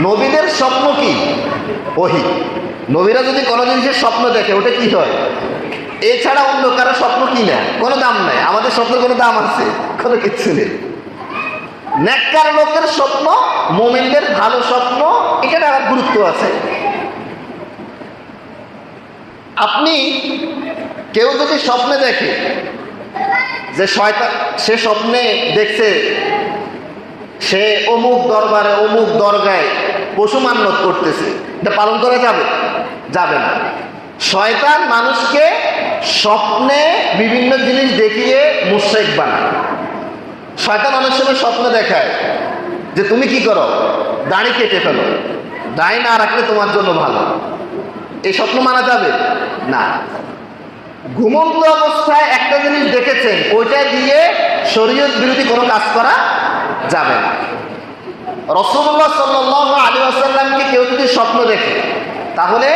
নবীদের স্বপ্ন কি? ওহী। নবীরা যদি কোনো জিনিসের স্বপ্ন দেখে ওটা কি হয়? এছাড়া অন্য কারো স্বপ্ন কি না, কোনো দাম নাই। আমাদের স্বপ্নের কোনো দাম আছে? কোনো কিচ্ছু নেই। নেককার লোকের স্বপ্ন, মুমিনদের ভালো স্বপ্ন, এটার আবার গুরুত্ব আছে। আপনি কেউ যদি স্বপ্নে দেখে যে শয়তান, সে স্বপ্নে দেখছে সে অমুক দরবারে অমুক দরগায় পশু মান্যত করতেছে, এটা পালন করা যাবে? যাবে না। শয়তান মানুষকে স্বপ্নে বিভিন্ন জিনিস দেখিয়ে মুশরিক বানায়। শয়তান অনেক সময় স্বপ্ন দেখায় যে তুমি কি করো, দাড়ি কেটে ফেলো, দাড়ি না রাখলে তোমার জন্য ভালো। এই স্বপ্ন মানা যাবে না। ঘুমন্ত অবস্থায় একটা জিনিস দেখেছেন, ওইটা দিয়ে শরীয়ত বিরোধী কোনো কাজ করা যাবে না। রাসূলুল্লাহ সাল্লাল্লাহু আলাইহি ওয়াসাল্লামকে কেউ যদি স্বপ্ন দেখে, তাহলে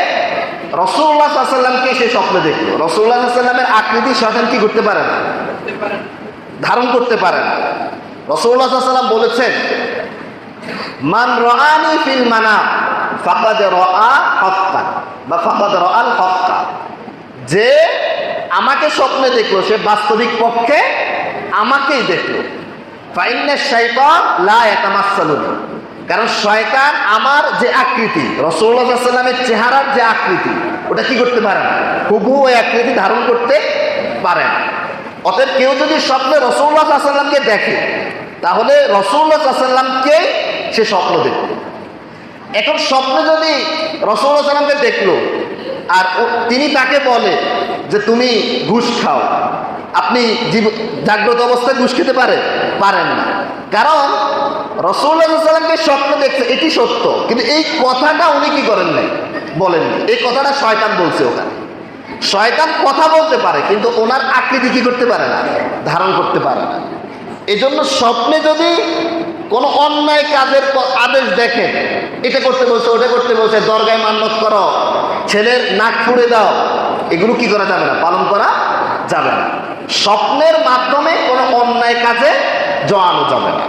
রাসূলুল্লাহ সাল্লাল্লাহু আলাইহি ওয়াসাল্লামকে সে স্বপ্ন দেখলো। রাসূলুল্লাহ সাল্লাল্লাহু আলাইহি ওয়াসাল্লামের আকৃতি শয়তান কি করতে পারে না, ধারণ করতে পারে না। রাসূলুল্লাহ সাল্লাল্লাহু আলাইহি ওয়াসাল্লাম বলেছেন, মান রাআনি ফিল মানাম ফাকাদ রাআ হাক্কান বা ফাকাদ রাআল হাক্কা। যে আমাকে স্বপ্নে দেখলো সে বাস্তবিক পক্ষে আমাকেই দেখলো। ফাইন্নাশ শাইতান লা ইয়াতামাসসালুনি, কারণ শয়তান আমার যে আকৃতি, রাসূলুল্লাহ সাল্লাল্লাহু আলাইহি ওয়াসাল্লামের চেহারার যে আকৃতি, ওটা কি করতে পারে না, হুবহু ওই আকৃতি ধারণ করতে পারে না। অতএব কেউ যদি স্বপ্নে রাসূলুল্লাহ সাল্লাল্লাহু আলাইহি ওয়াসাল্লামকে দেখে, তাহলে রাসূলুল্লাহ সাল্লাল্লাহু আলাইহি ওয়াসাল্লামকে সে স্বপ্ন দেখবে। এখন স্বপ্নে যদি রাসূলুল্লাহ সাল্লাল্লাহু আলাইহি ওয়াসাল্লামকে দেখলো আর তিনি তাকে বলে যে তুমি ঘুষ খাও, আপনি জাগ্রত অবস্থায় ঘুষ খেতে পারেন না। কারণ রাসূলুল্লাহ সাল্লাল্লাহু আলাইহি ওয়াসাল্লামকে স্বপ্ন দেখছে, এটি সত্য, কিন্তু এই কথাটা উনি কি করেন নাই, বলেননি। এই কথাটা শয়তান বলছে ওখানে। শয়তান কথা বলতে পারে, কিন্তু ওনার আকৃতি কি করতে পারে না, ধারণ করতে পারে না। এই জন্য স্বপ্নে যদি কোনো অন্যায় কাজের আদেশ দেখেন, এটা করতে বলছে, ওটা করতে বলছে, দরগায় মান্যত করো, ছেলের নাক ফুঁড়ে দাও, এগুলো কি করা যাবে না, পালন করা যাবে না। স্বপ্নের মাধ্যমে কোনো অন্যায় কাজে জড়ানো যাবে না।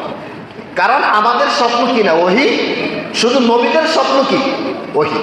কারণ আমাদের স্বপ্ন কি না, ওহী। শুধু নবীদের স্বপ্ন কি, ওহী।